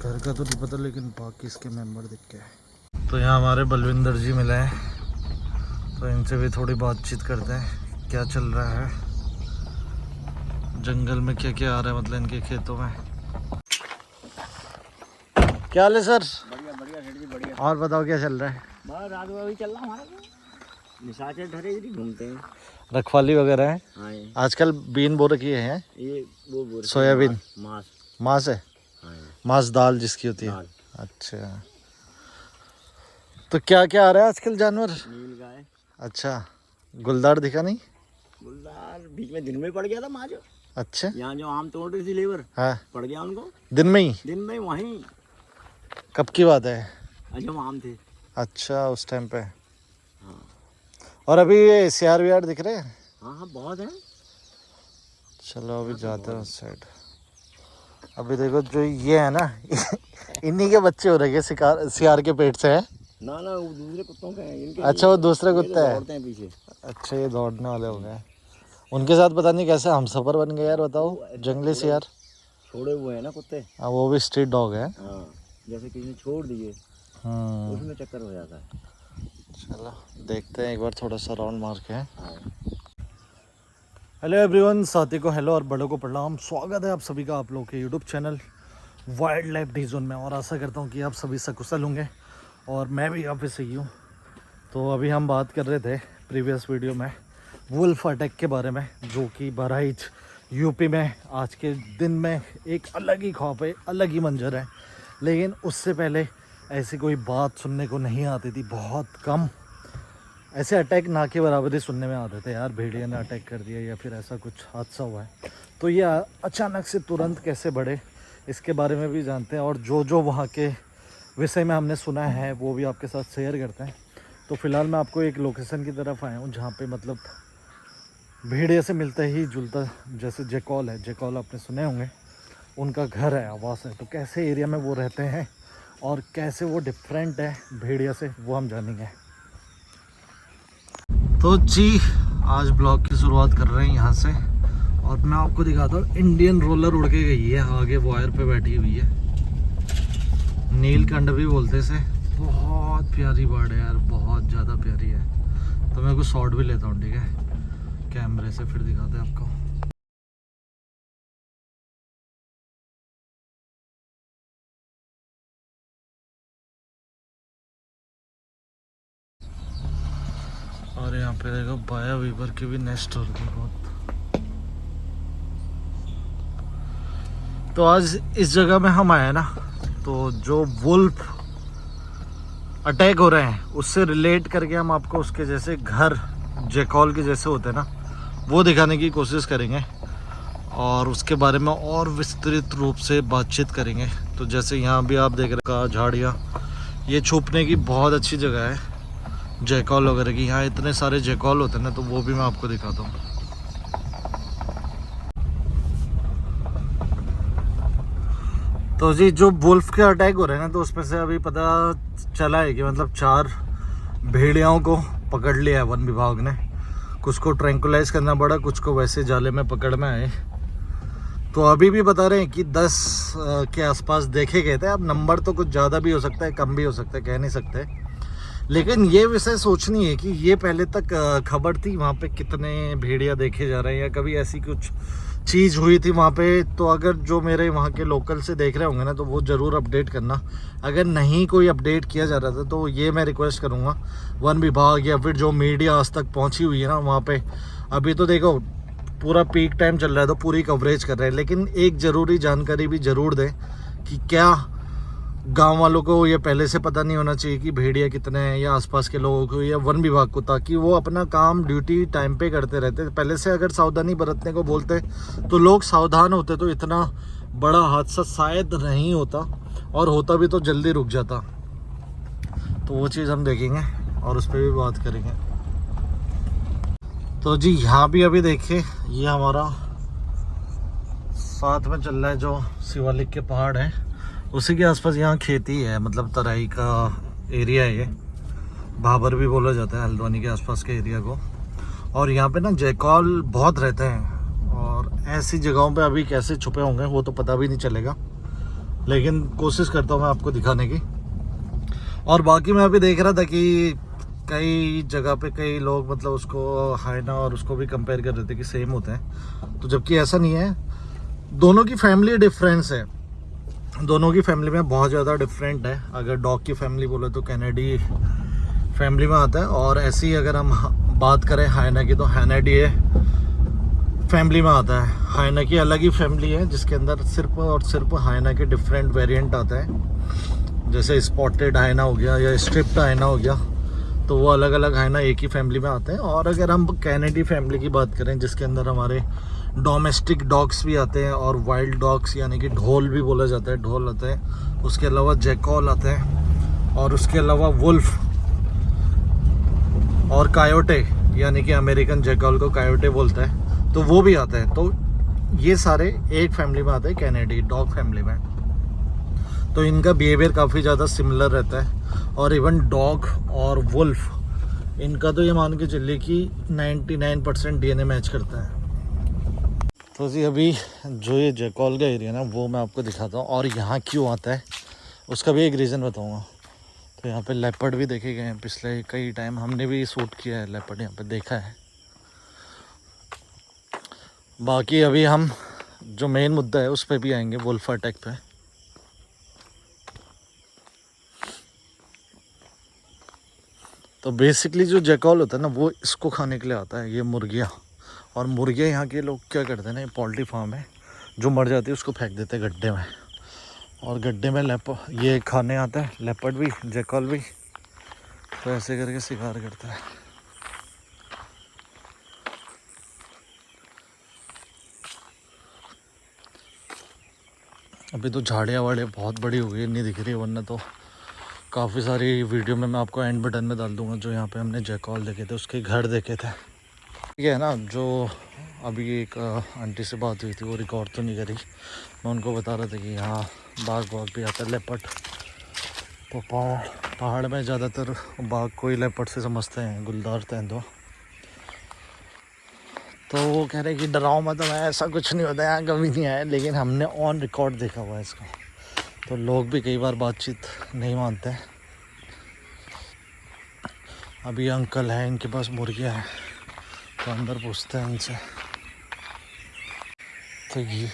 घर का तो नहीं पता लेकिन बाकी इसके मेंबर दिख के। तो यहाँ हमारे बलविंदर जी मिले हैं, तो इनसे भी थोड़ी बातचीत करते हैं क्या चल रहा है जंगल में, क्या क्या आ रहा है मतलब इनके खेतों में। क्या हाल है सर? बढ़िया बढ़िया सेठ जी बढ़िया। और बताओ क्या चल रहा है? बस रात में चल रहा हमारा तो निशाचर ढरे इधर घूमते हैं। रखवाली वगैरह है हाँ आजकल। बीन बो रखी है ये वो बोल सोयाबीन, मास। मांस है, हाँ मांस दाल जिसकी होती है। दाल। अच्छा, तो क्या क्या आ रहा है आजकल जानवर? नील गाय। अच्छा, गुलदार दिखा नहीं? गुलदार बीच में दिन में पड़ गया था माँ जो। अच्छा, यहाँ जो आम तोड़ रही थी लेबर, हाँ पड़ गया उनको दिन में ही? दिन में वहीं। कब की बात है? जब आम थे। अच्छा, उस टाइम पे। हाँ और अभी ये सियार वियार दिख रहे हैं? हाँ हाँ बहुत है। चलो अभी जाते हैं उस साइड। अभी देखो जो ये है ना इन्हीं के बच्चे हो रहे हैं सियार के पेट से है। ना ना वो दूसरे कुत्तों के हैं इनके। अच्छा, वो दूसरे कुत्ते हैं। दौड़ते हैं पीछे। अच्छा, ये दौड़ने वाले हो गए। उनके साथ पता नहीं कैसे हम सफर बन गए यार, बताओ। जंगली सियार छोड़े हुए हैं ना कुत्ते। हाँ, वो भी स्ट्रीट डॉग है। हाँ जैसे किसी ने छोड़ दिए उसमें चक्कर हो जाता है। चलो देखते हैं एक बार थोड़ा सा राउंड मार के। हाँ हेलो एवरीवन, साथी को हेलो और बड़ों को प्रणाम। स्वागत है आप सभी का आप लोगों के YouTube channel wild life D zone में, और आशा करता हूँ कि आप सभी सकुशल होंगे और मैं भी आप से ही हूँ। तो अभी हम बात कर रहे थे प्रीवियस वीडियो में वुल्फ अटैक के बारे में, जो कि बहराइच यूपी में आज के दिन में एक अलग ही खौफ है, अलग ही मंजर है। लेकिन उससे पहले ऐसी कोई बात सुनने को नहीं आती थी, बहुत कम ऐसे अटैक ना के बराबर ही सुनने में आते थे यार। भेड़िया ने अटैक कर दिया या फिर ऐसा कुछ हादसा हुआ है, तो ये अचानक से तुरंत कैसे बढ़े इसके बारे में भी जानते हैं, और जो वहाँ के विषय में हमने सुना है वो भी आपके साथ शेयर करते हैं। तो फिलहाल मैं आपको एक लोकेशन की तरफ आया हूँ जहाँ पे मतलब भेड़िया से मिलता ही जुलता, जैसे जैकॉल है, जैकॉल आपने सुने होंगे, उनका घर है, आवास है। तो कैसे एरिया में वो रहते हैं और कैसे वो डिफरेंट है भेड़िया से, वो हम जानेंगे। तो जी आज ब्लॉग की शुरुआत कर रहे हैं यहाँ से, और मैं आपको दिखाता हूँ इंडियन रोलर उड़ के गई है, आगे वायर पे बैठी हुई है। नीलकंठ भी बोलते इसे। बहुत प्यारी बर्ड है यार, बहुत ज़्यादा प्यारी है। तो मैं कुछ शॉट भी लेता हूँ, ठीक है, कैमरे से, फिर दिखाते हैं आपको। और यहाँ पे देखो बाया वीवर की भी नेस्ट हो रही है बहुत। तो आज इस जगह में हम आए ना, तो जो वुल्फ अटैक हो रहे हैं उससे रिलेट करके हम आपको उसके जैसे घर जैकॉल के जैसे होते हैं ना, वो दिखाने की कोशिश करेंगे और उसके बारे में और विस्तृत रूप से बातचीत करेंगे। तो जैसे यहाँ भी आप देख रहे हैं झाड़ियाँ, ये छुपने की बहुत अच्छी जगह है जैकॉल वगैरह की। यहाँ इतने सारे जैकॉल होते हैं ना, तो वो भी मैं आपको दिखाता हूँ। तो जी जो वुल्फ के अटैक हो रहे हैं ना, तो उसमें से अभी पता चला है कि मतलब 4 भेड़ियाओं को पकड़ लिया है वन विभाग ने। कुछ को ट्रैंकुलाइज करना पड़ा, कुछ को वैसे जाले में पकड़ में आए। तो अभी भी बता रहे हैं कि 10 के आसपास देखे गए थे। अब नंबर तो कुछ ज़्यादा भी हो सकता है, कम भी हो सकता है, कह नहीं सकते। लेकिन ये विषय सोचनी है कि ये पहले तक खबर थी वहाँ पे कितने भेड़िया देखे जा रहे हैं, या कभी ऐसी कुछ चीज़ हुई थी वहाँ पे। तो अगर जो मेरे वहाँ के लोकल से देख रहे होंगे ना, तो वो ज़रूर अपडेट करना। अगर नहीं कोई अपडेट किया जा रहा था तो ये मैं रिक्वेस्ट करूँगा वन विभाग या फिर जो मीडिया आज तक पहुँची हुई है ना वहाँ पे। अभी तो देखो पूरा पीक टाइम चल रहा है तो पूरी कवरेज कर रहे हैं, लेकिन एक ज़रूरी जानकारी भी ज़रूर दें कि क्या गांव वालों को ये पहले से पता नहीं होना चाहिए कि भेड़िया कितने हैं, या आसपास के लोगों को या वन विभाग को, ताकि वो अपना काम ड्यूटी टाइम पे करते रहते। पहले से अगर सावधानी बरतने को बोलते तो लोग सावधान होते तो इतना बड़ा हादसा शायद नहीं होता, और होता भी तो जल्दी रुक जाता। तो वो चीज़ हम देखेंगे और उस पर भी बात करेंगे। तो जी यहाँ भी अभी देखिए, ये हमारा साथ में चल रहा है जो शिवालिक के पहाड़ हैं, उसी के आसपास यहाँ खेती है, मतलब तराई का एरिया है ये। भाबर भी बोला जाता है हल्द्वानी के आसपास के एरिया को। और यहाँ पे ना जैकॉल बहुत रहते हैं, और ऐसी जगहों पे अभी कैसे छुपे होंगे वो तो पता भी नहीं चलेगा। लेकिन कोशिश करता हूँ मैं आपको दिखाने की। और बाकी मैं अभी देख रहा था कि कई जगह पे कई लोग मतलब उसको हाइना और उसको भी कंपेयर कर रहे थे कि सेम होते हैं, तो जबकि ऐसा नहीं है। दोनों की फैमिली डिफरेंस है, दोनों की फैमिली में बहुत ज़्यादा डिफरेंट है। अगर डॉग की फैमिली बोले तो कैनेडी फैमिली में आता है, और ऐसी ही अगर हम बात करें हाइना की तो हाइनाडी फैमिली में आता है। हाइना की अलग ही फैमिली है जिसके अंदर सिर्फ और सिर्फ हाइना के डिफरेंट वेरिएंट आता है। जैसे स्पॉटेड हाइना हो गया या स्ट्रिप्ड हाइना हो गया, तो वो अलग अलग हाइना एक ही फैमिली में आते हैं। और अगर हम कैनेडी फैमिली की बात करें जिसके अंदर हमारे डोमेस्टिक डॉग्स भी आते हैं और वाइल्ड डॉग्स यानी कि ढोल भी बोला जाता है, ढोल आते हैं। उसके अलावा जैकॉल आते हैं, और उसके अलावा वुल्फ और कायोटे यानी कि अमेरिकन जैकॉल को कायोटे बोलता है, तो वो भी आता है। तो ये सारे एक फैमिली में आते हैं, कैनेडी डॉग फैमिली में। तो इनका बिहेवियर काफ़ी ज़्यादा सिमिलर रहता है। और इवन डॉग और वुल्फ इनका तो ये मान के चलिए कि 99% डीएनए मैच करता है। तो जी अभी जो ये जैकॉल का एरिया ना वो मैं आपको दिखाता हूँ, और यहाँ क्यों आता है उसका भी एक रीज़न बताऊँगा। तो यहाँ पे लेपर्ड भी देखे गए हैं पिछले कई टाइम, हमने भी शूट किया है लेपर्ड, यहाँ पे देखा है। बाकी अभी हम जो मेन मुद्दा है उस पर भी आएंगे, वुल्फ अटैक पे। तो बेसिकली जो जैकॉल होता है ना वो इसको खाने के लिए आता है, ये मुर्गियाँ। और मुर्गियाँ यहाँ के लोग क्या करते हैं ना, ये पोल्ट्री फार्म है, जो मर जाती है उसको फेंक देते हैं गड्ढे में, और गड्ढे में ये खाने आता है लेपर्ड भी जैकॉल भी। तो ऐसे करके शिकार करता है। अभी तो झाड़ियाँ वाड़ियाँ बहुत बड़ी हो गई, नहीं दिख रही, वरना तो काफ़ी सारी वीडियो में मैं आपको एंड बटन में डाल दूँगा। जो यहाँ पे हमने जैकॉल देखे थे उसके घर देखे थे। ये है ना, जो अभी एक आंटी से बात हुई थी, वो रिकॉर्ड तो नहीं करी, मैं उनको बता रहा था कि यहाँ बाघ भी आता है, लेपर्ड। तो पहाड़ में ज़्यादातर बाघ को ही लेपर्ड से समझते हैं, गुलदार तेंदुआ। तो वो कह रहे कि डराओ मत, तो ऐसा कुछ नहीं होता, यहाँ कभी नहीं आया, लेकिन हमने ऑन रिकॉर्ड देखा हुआ है इसको। तो लोग भी कई बार बातचीत नहीं मानते हैं। अभी अंकल हैं, इनके पास मुर्गियाँ हैं, तो अंदर पूछते हैं इनसे। तो ये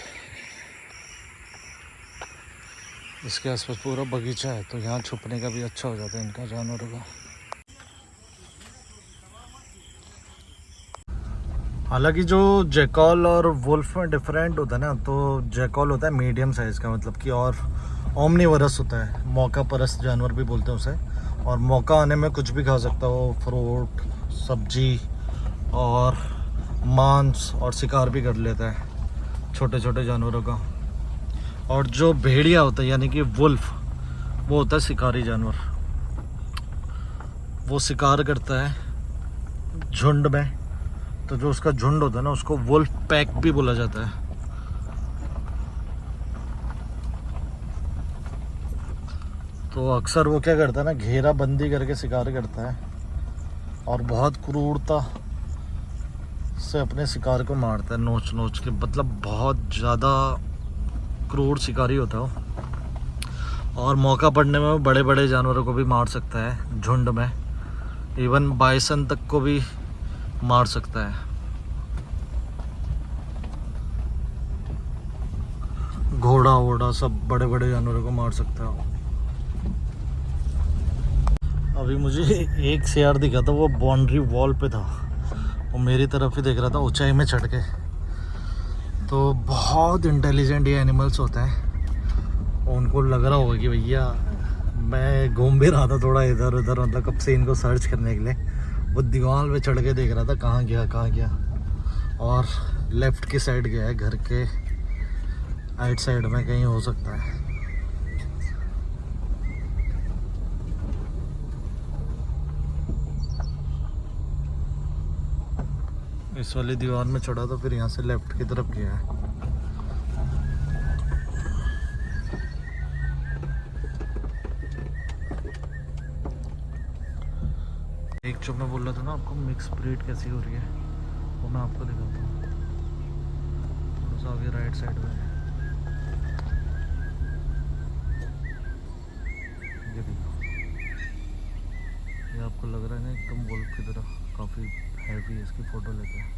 इसके आसपास पूरा बगीचा है, तो यहाँ छुपने का भी अच्छा हो जाता है इनका, जानवरों का। हालांकि जो जैकॉल और वुल्फ में डिफरेंट होता है ना, तो जैकॉल होता है मीडियम साइज़ का, मतलब कि और ओमनीवरस होता है, मौका परस्त जानवर भी बोलते हैं उसे। और मौका आने में कुछ भी खा सकता हो, फ्रूट, सब्जी और मांस, और शिकार भी कर लेता है छोटे छोटे जानवरों का। और जो भेड़िया होता है यानी कि वुल्फ, वो होता है शिकारी जानवर। वो शिकार करता है झुंड में, तो जो उसका झुंड होता है ना उसको वुल्फ पैक भी बोला जाता है। तो अक्सर वो क्या करता है ना, घेरा बंदी करके शिकार करता है, और बहुत क्रूरता से अपने शिकार को मारता है, नोच नोच के, मतलब बहुत ज़्यादा क्रूर शिकारी होता है वो। और मौका पड़ने में वो बड़े बड़े जानवरों को भी मार सकता है झुंड में, इवन बाइसन तक को भी मार सकता है। घोड़ा वोड़ा सब बड़े बड़े जानवरों को मार सकता है। अभी मुझे एक शेर दिखा था, वो बाउंड्री वॉल पे था, वो मेरी तरफ ही देख रहा था ऊंचाई में चढ़ के। तो बहुत इंटेलिजेंट ये एनिमल्स होते हैं। उनको लग रहा होगा कि भैया मैं घूम भी रहा था थोड़ा इधर उधर, मतलब कब से इनको सर्च करने के लिए। वो दीवार पे चढ़ के देख रहा था कहाँ गया कहाँ गया, और लेफ़्ट की साइड गया है, घर के राइट साइड में कहीं हो सकता है। इस वाली दीवार में चढ़ा तो फिर यहाँ से लेफ्ट की तरफ गया है। एक जो मैं बोल रहा था ना आपको, मिक्स ब्रीड कैसी हो रही है, वो मैं आपको दिखाता हूँ। थोड़ा सा आगे राइट साइड में है। काफ़ी हैवी है, इसकी फ़ोटो लेते हैं।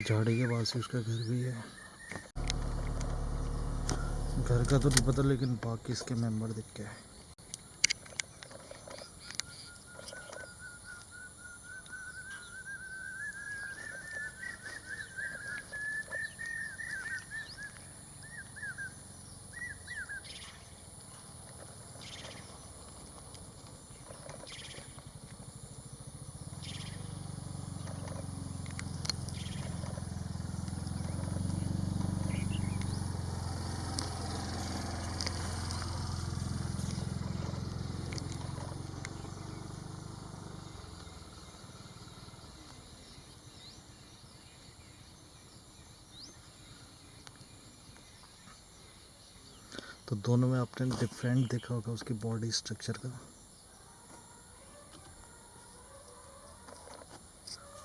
झाड़ी के पास ही उसका घर भी है। घर का तो नहीं पता, लेकिन बाकी इसके मेंबर दिख के है। तो दोनों में आपने डिफरेंट देखा होगा उसकी बॉडी स्ट्रक्चर का,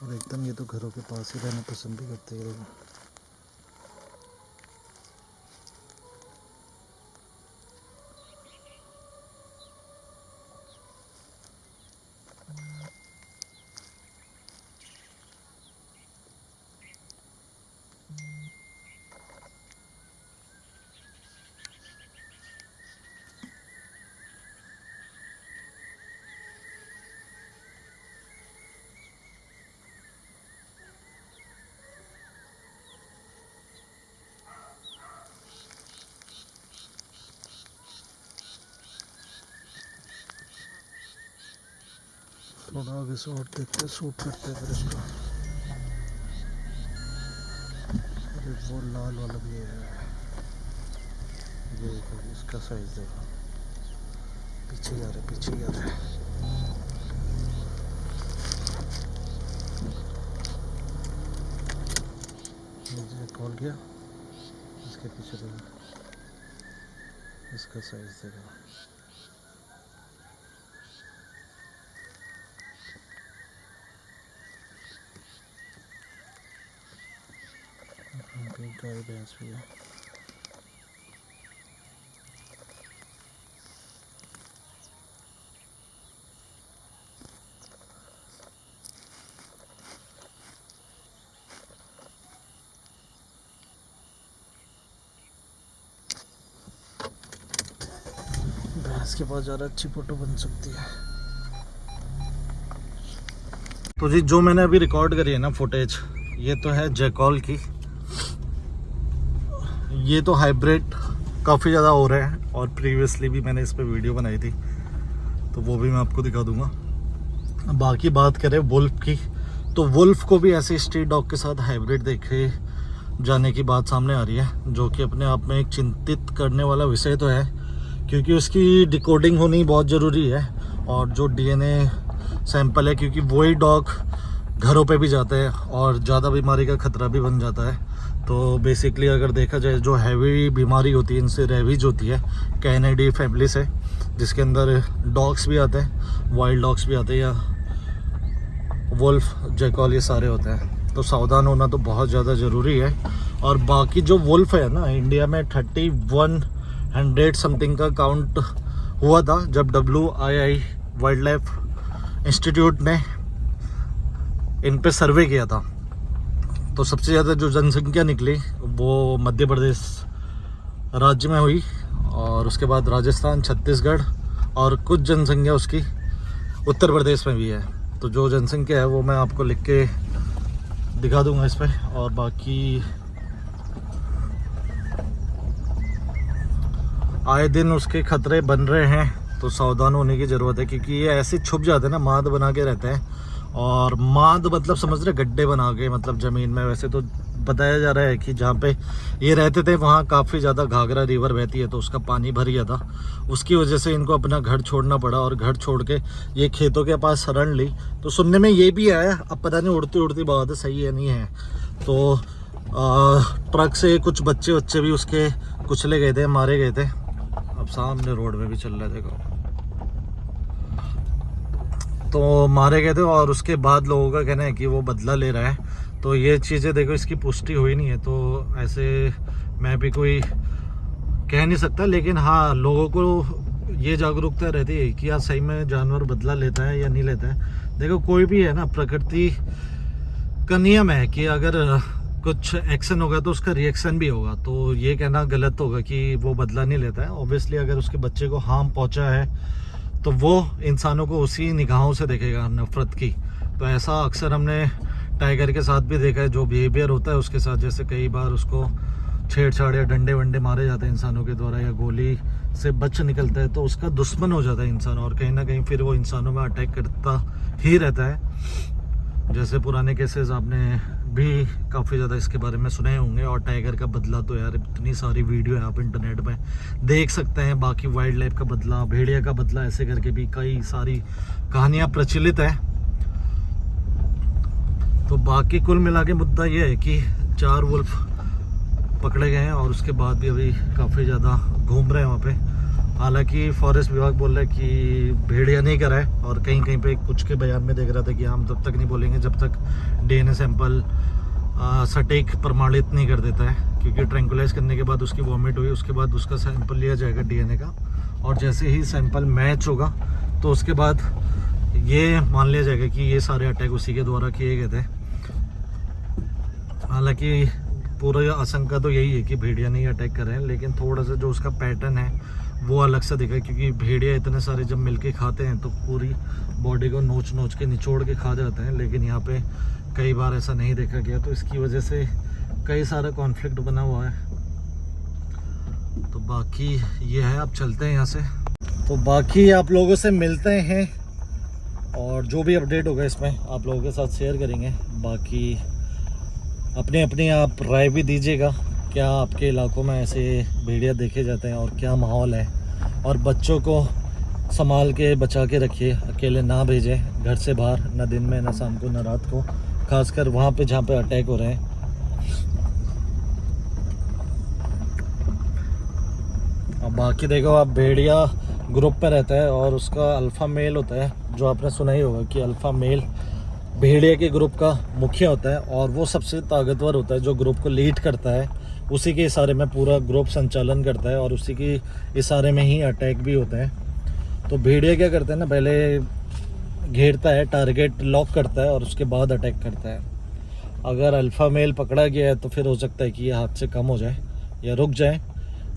और एकदम ये तो घरों के पास ही रहना पसंद भी करते हैं। थोड़ा आगे से और देखते हैं, शूट करते हैं फिर इसको। अरे वो लाल वाला भी है, ये देखो इसका साइज देखो, पीछे जा रहा है, पीछे जा रहा है। मुझे कॉल किया, इसके पीछे देखो, इसका साइज देखो। गाय भैंस भी है। भैंस के पास ज़्यादा अच्छी फोटो बन सकती है। तो जी जो मैंने अभी रिकॉर्ड करी है ना फुटेज, ये तो है जैकॉल की। ये तो हाइब्रिड काफ़ी ज़्यादा हो रहे हैं, और प्रीवियसली भी मैंने इस पर वीडियो बनाई थी, तो वो भी मैं आपको दिखा दूंगा। बाकी बात करें वुल्फ की, तो वुल्फ को भी ऐसे स्ट्रीट डॉग के साथ हाइब्रिड देखे जाने की बात सामने आ रही है, जो कि अपने आप में एक चिंतित करने वाला विषय तो है, क्योंकि उसकी डिकोडिंग होनी बहुत ज़रूरी है। और जो डीएनए सैंपल है, क्योंकि वही डॉग घरों पे भी जाते हैं और ज़्यादा बीमारी का खतरा भी बन जाता है। तो बेसिकली अगर देखा जाए, जो हैवी बीमारी होती है, इनसे रेबीज होती है, कैनेडी फैमिली से, जिसके अंदर डॉग्स भी आते हैं, वाइल्ड डॉग्स भी आते हैं, या वुल्फ, जैकॉल, ये सारे होते हैं। तो सावधान होना तो बहुत ज़्यादा ज़रूरी है। और बाकी जो वुल्फ है ना, इंडिया में 3100 समथिंग का काउंट हुआ था जब WII वाइल्ड लाइफ इंस्टीट्यूट ने इन पे सर्वे किया था। तो सबसे ज़्यादा जो जनसंख्या निकली वो मध्य प्रदेश राज्य में हुई, और उसके बाद राजस्थान, छत्तीसगढ़, और कुछ जनसंख्या उसकी उत्तर प्रदेश में भी है। तो जो जनसंख्या है वो मैं आपको लिख के दिखा दूंगा इस पर। और बाकी आए दिन उसके खतरे बन रहे हैं, तो सावधान होने की ज़रूरत है, क्योंकि ये ऐसे छुप जाते हैं ना, माद बना के रहते हैं, और माद मतलब समझ रहे गड्ढे बना के मतलब ज़मीन में। वैसे तो बताया जा रहा है कि जहाँ पे ये रहते थे वहाँ काफ़ी ज़्यादा घाघरा रिवर बहती है, तो उसका पानी भर गया था, उसकी वजह से इनको अपना घर छोड़ना पड़ा और घर छोड़ के ये खेतों के पास शरण ली। तो सुनने में ये भी आया, अब पता नहीं उड़ती उड़ती बात है सही है नहीं है, तो ट्रक से कुछ बच्चे भी उसके कुचले गए थे, मारे गए थे। अब सामने रोड में भी चल रहा है देखो, तो मारे गए थे और उसके बाद लोगों का कहना है कि वो बदला ले रहा है। तो ये चीज़ें देखो इसकी पुष्टि हुई नहीं है, तो ऐसे मैं भी कोई कह नहीं सकता, लेकिन हाँ लोगों को ये जागरूकता रहती है कि यार सही में जानवर बदला लेता है या नहीं लेता है। देखो कोई भी है ना, प्रकृति का नियम है कि अगर कुछ एक्शन होगा तो उसका रिएक्शन भी होगा, तो ये कहना गलत होगा कि वो बदला नहीं लेता है। ऑब्वियसली अगर उसके बच्चे को हार्म पहुंचा है तो वो इंसानों को उसी निगाहों से देखेगा, नफरत की। तो ऐसा अक्सर हमने टाइगर के साथ भी देखा है, जो बिहेवियर होता है उसके साथ, जैसे कई बार उसको छेड़छाड़ या डंडे वंडे मारे जाते हैं इंसानों के द्वारा, या गोली से बच निकलता है, तो उसका दुश्मन हो जाता है इंसान, और कहीं ना कहीं फिर वो इंसानों में अटैक करता ही रहता है। जैसे पुराने केसेस आपने भी काफ़ी ज़्यादा इसके बारे में सुने होंगे। और टाइगर का बदला तो यार इतनी सारी वीडियो है, आप इंटरनेट में देख सकते हैं। बाकी वाइल्ड लाइफ का बदला, भेड़िया का बदला, ऐसे करके भी कई सारी कहानियाँ प्रचलित है। तो बाकी कुल मिला के मुद्दा ये है कि 4 वुल्फ पकड़े गए हैं और उसके बाद भी अभी काफ़ी ज़्यादा घूम रहे हैं वहाँ पे। हालांकि फॉरेस्ट विभाग बोल रहा है कि भेड़िया नहीं करा है, और कहीं कहीं पे कुछ के बयान में देख रहा था कि हम तब तक नहीं बोलेंगे जब तक डीएनए सैंपल सटीक प्रमाणित नहीं कर देता है, क्योंकि ट्रैंकुलाइज करने के बाद उसकी वॉमिट हुई, उसके बाद उसका सैंपल लिया जाएगा डीएनए का, और जैसे ही सैंपल मैच होगा तो उसके बाद ये मान लिया जाएगा कि ये सारे अटैक उसी के द्वारा किए गए थे। हालांकि पूरा आशंका तो यही है कि भेड़िया नहीं अटैक कर रहे हैं, लेकिन थोड़ा सा जो उसका पैटर्न है वो अलग सा दिखा है, क्योंकि भेड़िया इतने सारे जब मिलके खाते हैं तो पूरी बॉडी को नोच नोच के निचोड़ के खा जाते हैं, लेकिन यहाँ पे कई बार ऐसा नहीं देखा गया, तो इसकी वजह से कई सारा कॉन्फ्लिक्ट बना हुआ है। तो बाकी ये है, अब चलते हैं यहाँ से, तो बाकी आप लोगों से मिलते हैं और जो भी अपडेट होगा इसमें आप लोगों के साथ शेयर करेंगे। बाकी अपनी अपनी आप राय भी दीजिएगा, क्या आपके इलाकों में ऐसे भेड़िया देखे जाते हैं और क्या माहौल है, और बच्चों को संभाल के बचा के रखिए, अकेले ना भेजें घर से बाहर, ना दिन में ना शाम को ना रात को, खासकर वहाँ पे जहाँ पे अटैक हो रहे हैं। अब बाकी देखो, आप भेड़िया ग्रुप पे रहता है और उसका अल्फ़ा मेल होता है, जो आपने सुना ही होगा कि अल्फ़ा मेल भेड़िया के ग्रुप का मुखिया होता है, और वो सबसे ताकतवर होता है, जो ग्रुप को लीड करता है, उसी के इशारे में पूरा ग्रुप संचालन करता है और उसी के इशारे में ही अटैक भी होता है। तो भेड़िया क्या करता है ना, पहले घेरता है, टारगेट लॉक करता है और उसके बाद अटैक करता है। अगर अल्फ़ा मेल पकड़ा गया है तो फिर हो सकता है कि ये हाथ से कम हो जाए या रुक जाए,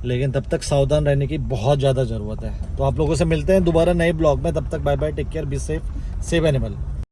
लेकिन तब तक सावधान रहने की बहुत ज़्यादा ज़रूरत है। तो आप लोगों से मिलते हैं दोबारा नए ब्लॉग में, तब तक bye bye, take care, be safe, save animal.